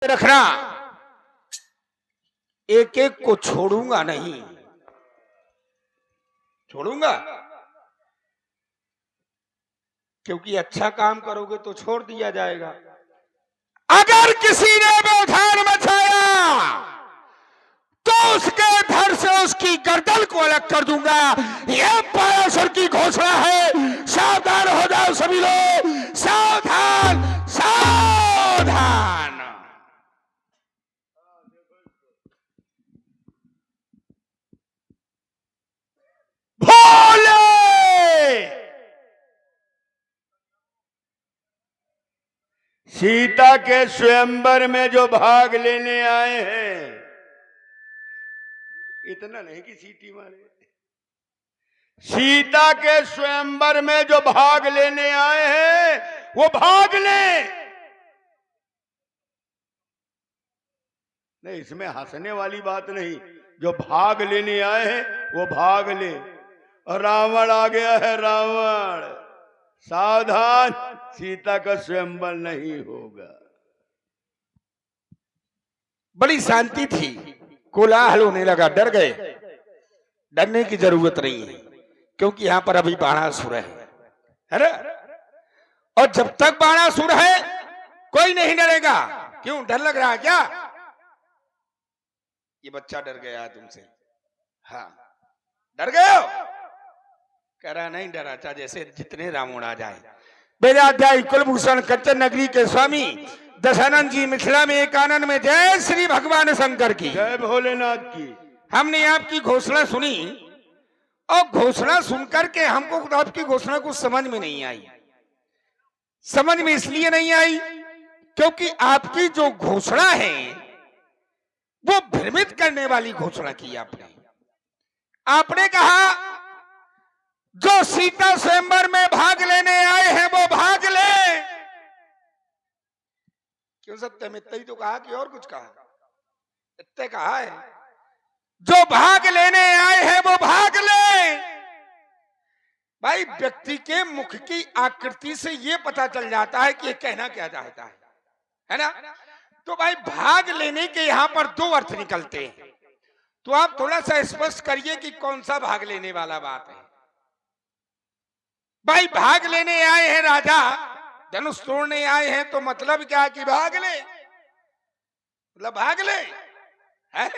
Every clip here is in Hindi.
रखना, एक एक को छोड़ूंगा नहीं, छोड़ूंगा क्योंकि अच्छा काम करोगे तो छोड़ दिया जाएगा। अगर किसी ने व्यवधान मचाया तो उसके धड़ से उसकी गर्दन को अलग कर दूंगा। यह परमेश्वर की घोषणा है। सावधान हो जाओ सभी लोग, सावधान सावधान। भोले सीता के स्वयंवर में जो भाग लेने आए हैं, इतना नहीं कि सीटी मारे, सीता के स्वयंवर में जो भाग लेने आए हैं वो भाग ले। नहीं, इसमें हंसने वाली बात नहीं, जो भाग लेने आए हैं वो भाग ले। और रावण आ गया है, रावण सावधान, सीता का स्वयंवर नहीं होगा। बड़ी शांति थी, कोलाहल होने लगा, डर गए। डरने की जरूरत नहीं है क्योंकि यहां पर अभी बाणासुर है ना, और जब तक बाणासुर है कोई नहीं डरेगा। क्यों डर लग रहा है क्या? ये बच्चा डर गया तुमसे? हाँ, डर गए हो? कह रहा नहीं डरा, चाहे जैसे जितने रावण आ जाए। वेदाध्यायी कुलभूषण कंचन नगरी के स्वामी दशानंद जी मिथिला में एकानन में, जय श्री भगवान शंकर की, जय भोलेनाथ की। हमने आपकी घोषणा सुनी और घोषणा सुनकर के हमको तो आपकी घोषणा कुछ समझ में नहीं आई। समझ में इसलिए नहीं आई क्योंकि आपकी जो घोषणा है वो भ्रमित करने वाली घोषणा की आपने। आपने कहा जो सीता स्वयंवर में भाग लेने आए हैं वो भाग ले। क्यों सत्यम, इतना ही तो कहा कि और कुछ कहा? इतने कहा है, जो भाग लेने आए हैं वो भाग ले। भाई, व्यक्ति के मुख की आकृति से ये पता चल जाता है कि ये कहना क्या चाहता है ना? तो भाई, भाग लेने के यहां पर दो अर्थ निकलते हैं, तो आप थोड़ा सा स्पष्ट करिए कि कौन सा भाग लेने वाला बात है। भाई, भाग लेने आए हैं राजा, धनुष तोड़ने आए हैं, तो मतलब क्या कि भाग ले, मतलब भाग ले है?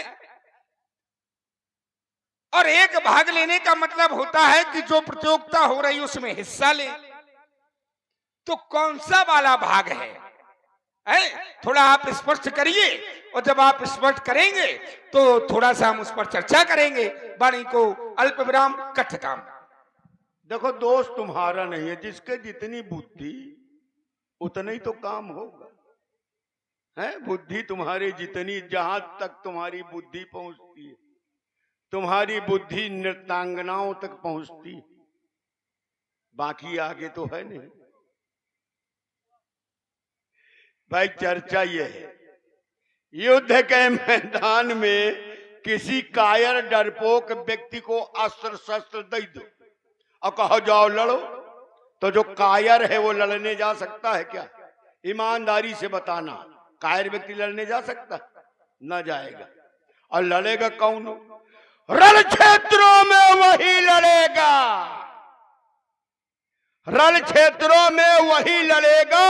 और एक भाग लेने का मतलब होता है कि जो प्रतियोगिता हो रही उसमें हिस्सा ले। तो कौन सा वाला भाग है? थोड़ा आप स्पष्ट करिए, और जब आप स्पष्ट करेंगे तो थोड़ा सा हम उस पर चर्चा करेंगे। वाणी को अल्प विराम कथ्यताम। देखो, दोष तुम्हारा नहीं है, जिसके जितनी बुद्धि उतना ही तो काम होगा, है? बुद्धि तुम्हारी जितनी, जहां तक तुम्हारी बुद्धि पहुंचती है, तुम्हारी बुद्धि नृत्यांगनाओं तक पहुंचती है, बाकी आगे तो है नहीं। भाई, चर्चा यह है, युद्ध के मैदान में किसी कायर डरपोक व्यक्ति को अस्त्र शस्त्र दे दो और कहो जाओ लड़ो, तो जो कायर है वो लड़ने जा सकता है क्या? ईमानदारी से बताना, कायर व्यक्ति लड़ने जा सकता? न जाएगा। और लड़ेगा कौन? रण क्षेत्रों में वही लड़ेगा, रण क्षेत्रों में वही लड़ेगा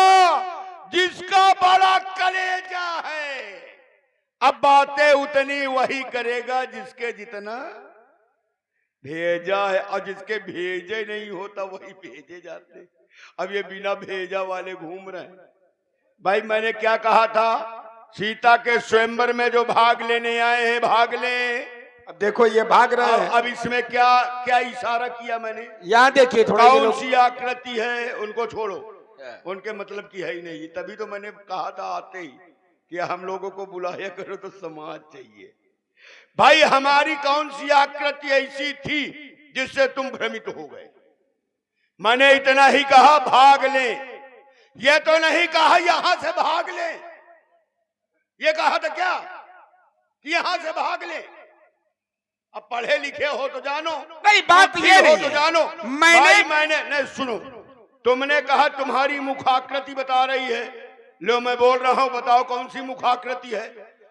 जिसका बड़ा कलेजा है। अब बातें उतनी वही करेगा जिसके जितना भेजा है, और जिसके भेजे नहीं होता वही भेजे जाते। अब ये बिना भेजा वाले घूम रहे हैं। भाई, मैंने क्या कहा था? सीता के स्वयंवर में जो भाग लेने आए हैं भाग ले। अब देखो ये भाग रहे हैं। अब इसमें क्या क्या इशारा किया मैंने? यहाँ देखिए, थोड़ा कौन सी आकृति है उनको छोड़ो, उनके मतलब की है ही नहीं। तभी तो मैंने कहा था आते ही कि हम लोगों को बुलाया करो तो समाज चाहिए। भाई, हमारी कौन सी आकृति ऐसी थी जिससे तुम भ्रमित हो गए? मैंने इतना ही कहा भाग ले, ये तो नहीं कहा यहां से भाग ले। ये कहा था क्या कि यहां से भाग ले? अब पढ़े लिखे हो तो जानो, नहीं बात ये हो नहीं तो है। जानो। मैंने नहीं, सुनो, तुमने कहा तुम्हारी मुखाकृति बता रही है, लो मैं बोल रहा हूं, बताओ कौन सी मुखाकृति है?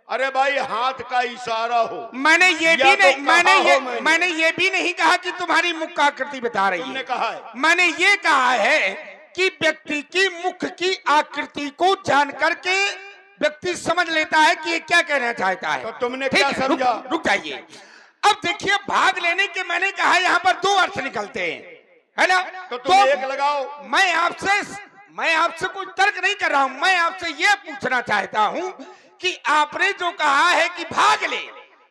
अरे भाई हाथ का इशारा हो। मैंने ये भी या नहीं तो मैंने ये भी नहीं कहा कि तुम्हारी मुख का आकृति बता रही तुमने है। कहा है। मैंने ये कहा है कि व्यक्ति की मुख की आकृति को जान करके व्यक्ति समझ लेता है कि ये क्या कहना चाहता है। तो तुमने ठीक क्या है, समझा? रुक जाइए। अब देखिए, भाग लेने के मैंने कहा यहाँ पर दो अर्थ निकलते हैं, है ना? तो तुम एक लगाओ। मैं आपसे कोई तर्क नहीं कर रहा हूं। मैं आपसे ये पूछना चाहता हूं कि आपने जो कहा है कि भाग ले,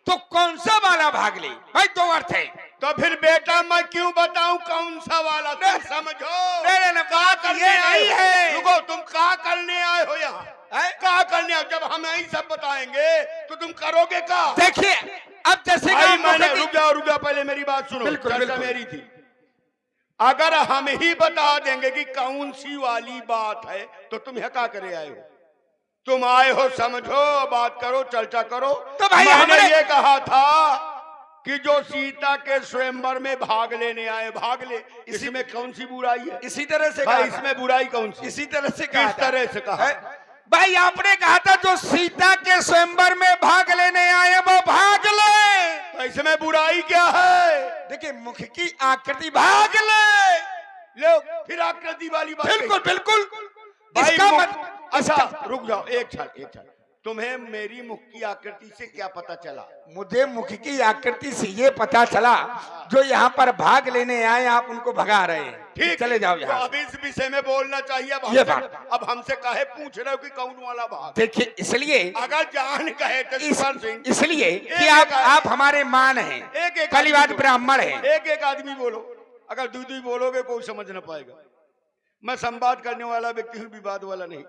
तो कौन सा वाला भाग ले? भाई दो अर्थ है। तो फिर बेटा मैं क्यों बताऊं कौन सा वाला? तुम समझो। नहीं, बात ये नहीं है। रुको, तुम क्या करने आए हो यहाँ? क्या करने आए? जब हम यही सब बताएंगे तो तुम करोगे क्या? देखिए, अब जैसे भाई मैंने रुक जाओ पहले मेरी बात सुनो। बिल्कुल, चर्चा बिल्कुल। मेरी थी। अगर हम ही बता देंगे कि कौन सी वाली बात है तो तुम यहाँ क्या करे आए हो? तुम आए हो समझो, बात करो, चर्चा करो। तो भाई मैंने ये कहा था कि जो सीता के स्वयंवर में भाग लेने आए, भाग ले। इसी में कौन सी बुराई है? इसी तरह से भाई इसमें बुराई कौन सी? इसी तरह से किस तरह से कहा? भाई आपने कहा था जो सीता के स्वयंवर में भाग लेने आए वो भाग ले। तो इसमें बुराई क्या है? देखिए, मुख की आकृति भाग ले। लो फिर आकृति वाली बात। बिल्कुल बिल्कुल। भाई इसका अच्छा रुक जाओ, एक क्षण। तुम्हें मेरी मुख की आकृति से क्या पता चला? मुझे मुख की आकृति से ये पता चला जो यहाँ पर भाग लेने आए आप उनको भगा रहे हैं। ठीक, चले जाओ तो यहाँ अब इस विषय में बोलना चाहिए। ये बात। अब हमसे काहे पूछ रहे हो कि कौन वाला भाग? देखिए, इसलिए अगर जान कहे तो इसलिए कि आप हमारे मान हैं, एक कलिवाद ब्राह्मण हैं। एक आदमी बोलो। अगर दू बोलोगे कोई समझ ना पाएगा। मैं संवाद करने वाला व्यक्ति हूँ, विवाद वाला नहीं।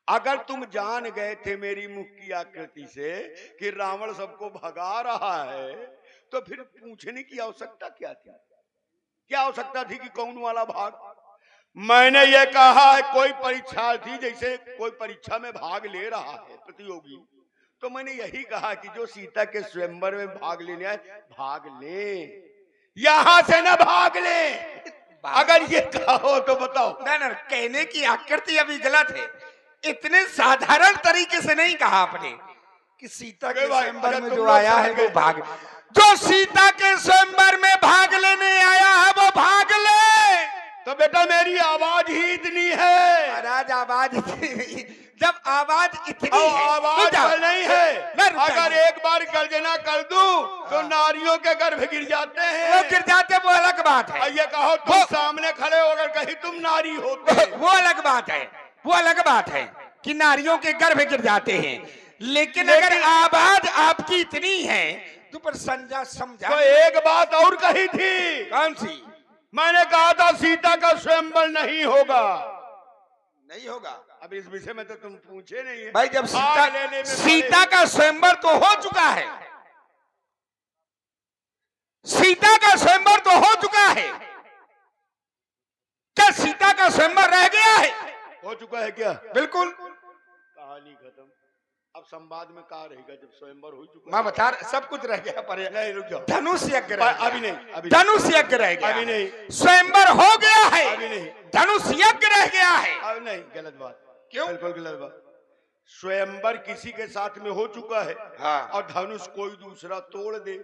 अगर तुम जान गए थे मेरी मुख की आकृति से कि रावण सबको भगा रहा है, तो फिर पूछने की आवश्यकता क्या थी? क्या आवश्यकता थी कि कौन वाला भाग? मैंने ये कहा है, कोई परीक्षार्थी जैसे कोई परीक्षा में भाग ले रहा है प्रतियोगी, तो मैंने यही कहा कि जो सीता के स्वयंवर में भाग लेने आए भाग ले, यहां से ना भाग ले। अगर ये कहो तो बताओ। ना, कहने की आकृति अभी गलत है। इतने साधारण तरीके से नहीं कहा आपने कि सीता के स्वयंवर में जो आया है वो भाग, जो सीता के स्वयंवर में भाग लेने आया है वो भाग ले। तो बेटा मेरी आवाज ही इतनी है। महाराज आवाज इतनी, जब आवाज इतनी है, आवाज नहीं है। अगर एक बार गर्जना कर दूं तो नारियों के गर्भ गिर जाते हैं। वो गिर जाते वो अलग बात है। ये कहो तुम सामने खड़े हो, अगर कहीं तुम नारी होते वो अलग बात है। वो अलग बात है कि नारियों के गर्भ गिर जाते हैं, लेकिन अगर आवाज आपकी इतनी है तो पर समझा। तो एक बात और कही थी। कौन सी? मैंने कहा था सीता का स्वयंवर नहीं होगा। नहीं होगा। अब इस विषय में तो तुम पूछे नहीं है। भाई जब सीता का स्वयंवर तो हो चुका है, सीता का स्वयंवर तो हो चुका है, क्या सीता का स्वयंवर रह गया है? हो चुका है क्या? बिल्कुल। कहानी खत्म। अब संवाद में कहा रहेगा जब स्वयंवर हो चुका? मैं बता रहा, सब कुछ रह गया पर नहीं, रुक जाओ। धनुष यज्ञ रह गया। अभी नहीं। धनुष यज्ञ रह गया। अभी नहीं। स्वयंवर हो गया है। अभी नहीं। धनुष यज्ञ रह गया है। अब नहीं। गलत बात। क्यों? बिल्कुल गलत बात। स्वयंवर किसी के साथ में हो चुका है। हाँ। और धनुष कोई दूसरा तोड़ दे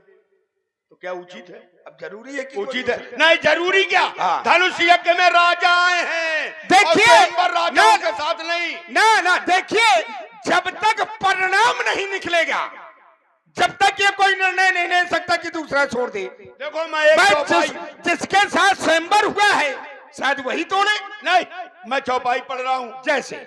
तो क्या उचित है? अब जरूरी है कि उचित है? नहीं जरूरी क्या? हाँ। धनुष यज्ञ में राजा आए हैं। देखिए, स्वयंवर राजाओं के साथ नहीं। ना देखिए, जब तक परिणाम नहीं निकलेगा, जब तक ये कोई निर्णय नहीं ले सकता कि दूसरा छोड़ दे। देखो मैं जिसके साथ स्वयंवर हुआ है शायद वही तोड़े। नहीं, मैं चौपाई पढ़ रहा हूं। जैसे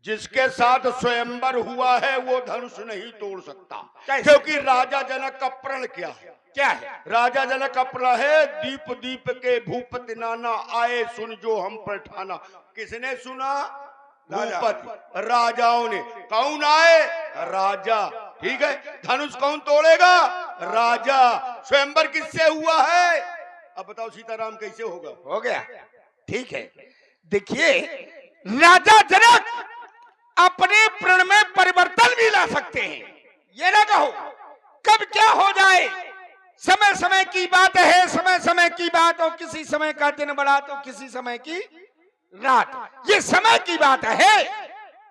जिसके साथ स्वयंवर हुआ है वो धनुष नहीं तोड़ सकता, क्योंकि राजा जनक का प्रण क्या है? क्या है? राजा जनक का प्रण है, दीप दीप के भूपति नाना आए सुन जो हम पर ठाना। किसने सुना? भूपति, राजाओं ने। कौन आए? राजा। ठीक है, धनुष कौन तोड़ेगा? राजा। स्वयंवर किससे हुआ है? अब बताओ सीताराम कैसे होगा? हो गया। ठीक है, देखिए, राजा जनक अपने प्रण में परिवर्तन भी ला सकते हैं। ये ना कहो कब क्या हो जाए, समय समय की बात है, समय समय की बात, और किसी समय का दिन बड़ा तो किसी समय की रात, ये समय की बात है।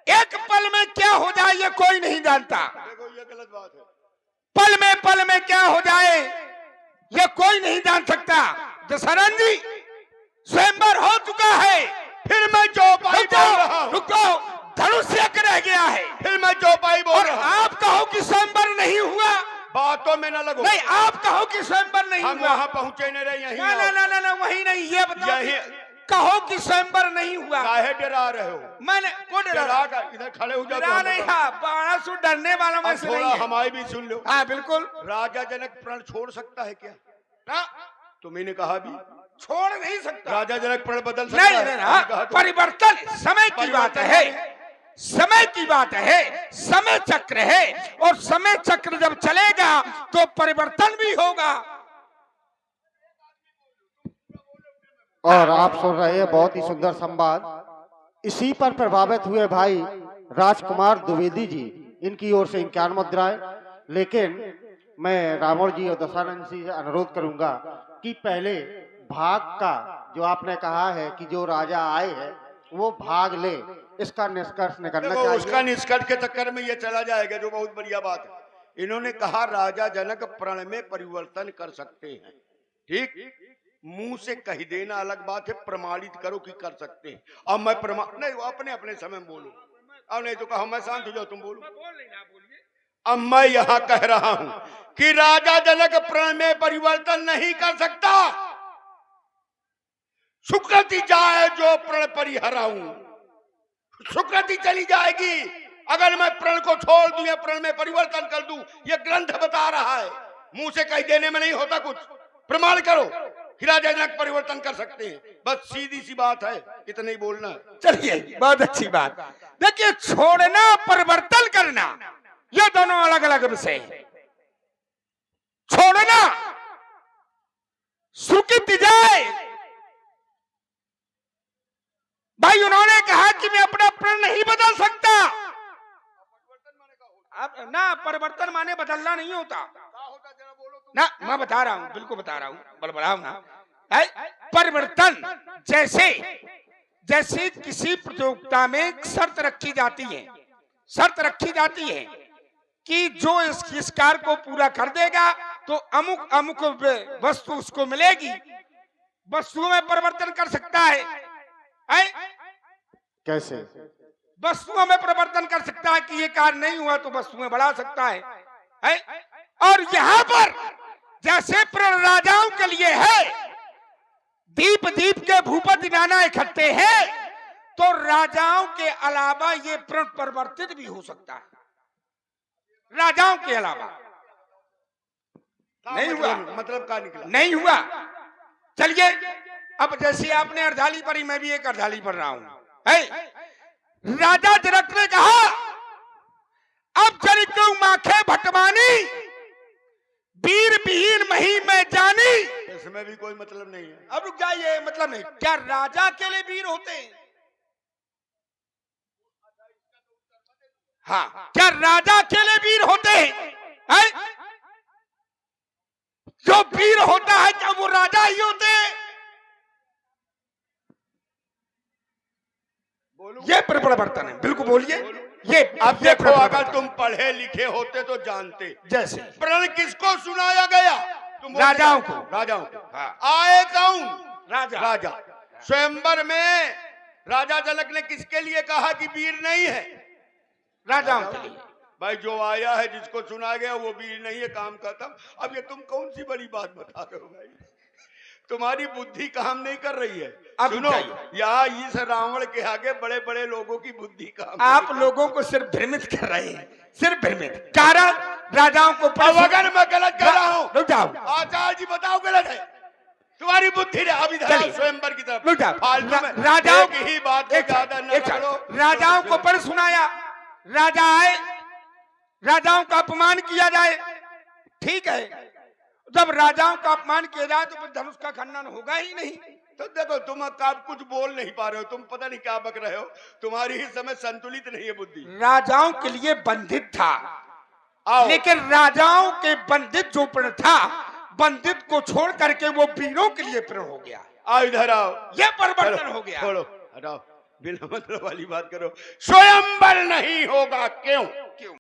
एक पल में क्या हो जाए ये कोई नहीं जानता। देखो ये गलत बात है। पल में क्या हो जाए ये कोई नहीं जान सकता। दशरथ जी, स्वयंवर हो चुका है, फिर मैं चौपाई बोल रहा हूँ। रुको, धनुष एक रह गया है, फिर मैं चौपाई बोल और रहा हूँ। आप कहो कि स्वयंवर नहीं हुआ। बातों में न लगो। नहीं, आप कहो कि स्वयंवर नहीं हम हुआ। वहाँ पहुँचे नहीं रहे, यहीं ना ना आओ। ना ना ना, वही नहीं, ये बताओ, यही कहो कि स्वयंवर नहीं हुआ। काहे डरा रहे हो? मैंने को डरा कर इधर खड़े हो जाओ। डरा नहीं था, बारह सौ डरने वाला में अब से थोड़ा नहीं है। हमारी भी सुन लो। हाँ बिल्कुल, राजा जनक प्रण छोड़ सकता है क्या? ना तुम्ही ने कहा भी छोड़ नहीं सकता। राजा जनक प्रण बदल सकता नहीं है? नहीं, हमने कहा हाँ, तो- परिवर्तन समय की बात है, समय की बात है, समय चक्र है, और समय चक्र जब चलेगा तो परिवर्तन भी होगा। और आप सुन रहे हैं बहुत ही सुंदर संवाद। इसी पर प्रभावित हुए भाई राजकुमार द्विवेदी जी, इनकी ओर से 51 मुद्राएं। लेकिन मैं रावण जी और दशानंद जी से अनुरोध करूंगा कि पहले भाग का जो आपने कहा है कि जो राजा आए हैं वो भाग ले, इसका निष्कर्ष निकलना देखो, चाहिए। उसका निष्कर्ष के चक्कर में ये चला जाएगा, जो बहुत बढ़िया बात है। इन्होंने कहा राजा जनक प्रण में परिवर्तन कर सकते हैं। ठीक, मुंह से कह देना अलग बात है, प्रमाणित करो कि कर सकते हैं। अब मैं प्रमाण नहीं, वो अपने अपने समय में बोलो। अब नहीं तो कहा मैं शांत हो जाओ, तुम बोलो। अब मैं यहाँ कह रहा हूं कि राजा जनक प्रण में परिवर्तन नहीं कर सकता। सुकृति जाए जो प्रण परिहराऊं, सुकृति चली जाएगी अगर मैं प्रण को छोड़ दूं या प्रण में परिवर्तन कर दूं। ये ग्रंथ बता रहा है, मुंह से कह देने में नहीं होता कुछ। प्रमाण करो कि राजा जनक परिवर्तन कर सकते हैं, बस सीधी सी बात है, इतना ही बोलना है। चलिए, बहुत अच्छी बात। देखिए, छोड़ना परिवर्तन करना ये दोनों अलग अलग विषय हैं। छोड़ना सुकृति जाए, भाई उन्होंने कहा कि मैं अपना प्रण नहीं बदल सकता। अब ना, परिवर्तन माने बदलना नहीं होता ना, मैं बता रहा हूं, बिल्कुल बता रहा हूं, बड़बड़ाओ ना। परिवर्तन जैसे जैसे किसी प्रतियोगिता में शर्त रखी जाती है, शर्त रखी जाती है कि जो इस कार्य को पूरा कर देगा तो अमुक अमुक वस्तु उसको मिलेगी। वस्तुओं में परिवर्तन कर सकता है, कैसे? वस्तुओं में परिवर्तन कर सकता है कि ये कार्य नहीं हुआ तो वस्तुएं बढ़ा सकता है? और यहाँ पर जैसे प्रण राजाओं के लिए है, दीप दीप के भूपति नाना इकट्ठे हैं, तो राजाओं के अलावा ये प्रण परिवर्तित भी हो सकता है। राजाओं के अलावा नहीं हुआ, मतलब का निकला नहीं हुआ। चलिए, अब जैसे आपने अर्धाली पढ़ी, मैं भी एक अर्धाली पढ़ रहा हूं। राजा जनक ने कहा, अब जनिकु माखे भटवानी, वीर विहीन मही में जानी। इसमें भी कोई मतलब नहीं है। अब रुक जाइए, मतलब नहीं, क्या राजा के लिए वीर होते हैं? हाँ, क्या राजा के लिए वीर होते हैं? जो वीर होता है क्या वो राजा ही होते हैं? ये परिवर्तन है, बिल्कुल बोलिए। ये अब देखो, अगर तुम पढ़े लिखे होते तो जानते। जैसे प्रण किसको सुनाया गया? तुम राजाओं को। राजाओं को। हाँ। आए कौन? राजा। राजा। स्वयंवर में राजा जनक ने किसके लिए कहा कि वीर नहीं है? राजाओं के लिए। भाई जो आया है, जिसको सुना गया वो वीर नहीं है, काम खत्म। अब ये तुम कौन सी बड़ी बात बता रहे हो भाई? तुम्हारी बुद्धि काम नहीं कर रही है। अब सुनो, यहाँ इस रावण के आगे बड़े बड़े लोगों की बुद्धि काम। आप लोगों को सिर्फ भ्रमित कर रहे हैं, सिर्फ भ्रमित। कारण राजाओं को अब अगर मैं गलत कर रहा हूँ, रुक जाओ, आचार्य जी बताओ गलत है। तुम्हारी बुद्धि ने अभी चलिए, स्वयंवर की तरफ रुक जाओ। फालतू में राजाओं एक ही बात पे ज्यादा न करो। राजाओं को पढ़ सुनाया, राजा आए, राजाओं का अपमान किया जाए, ठीक है। जब राजाओं का अपमान किया जाए तो फिर धनुष का खंडन होगा ही नहीं। तो देखो, तुम आप कुछ बोल नहीं पा रहे हो, तुम पता नहीं क्या बक रहे हो। तुम्हारी इस समय संतुलित नहीं है बुद्धि। राजाओं के लिए बंधित था, आओ। लेकिन राजाओं के बंधित जो प्रण था, बंधित को छोड़ करके वो वीरों के लिए प्रण हो गया। आओ इधर आओ। ये परिवर्तन हो गया। छोड़ो, हटाओ, बिना मतलब वाली बात करो। स्वयंवर नहीं होगा क्यों? क्यों?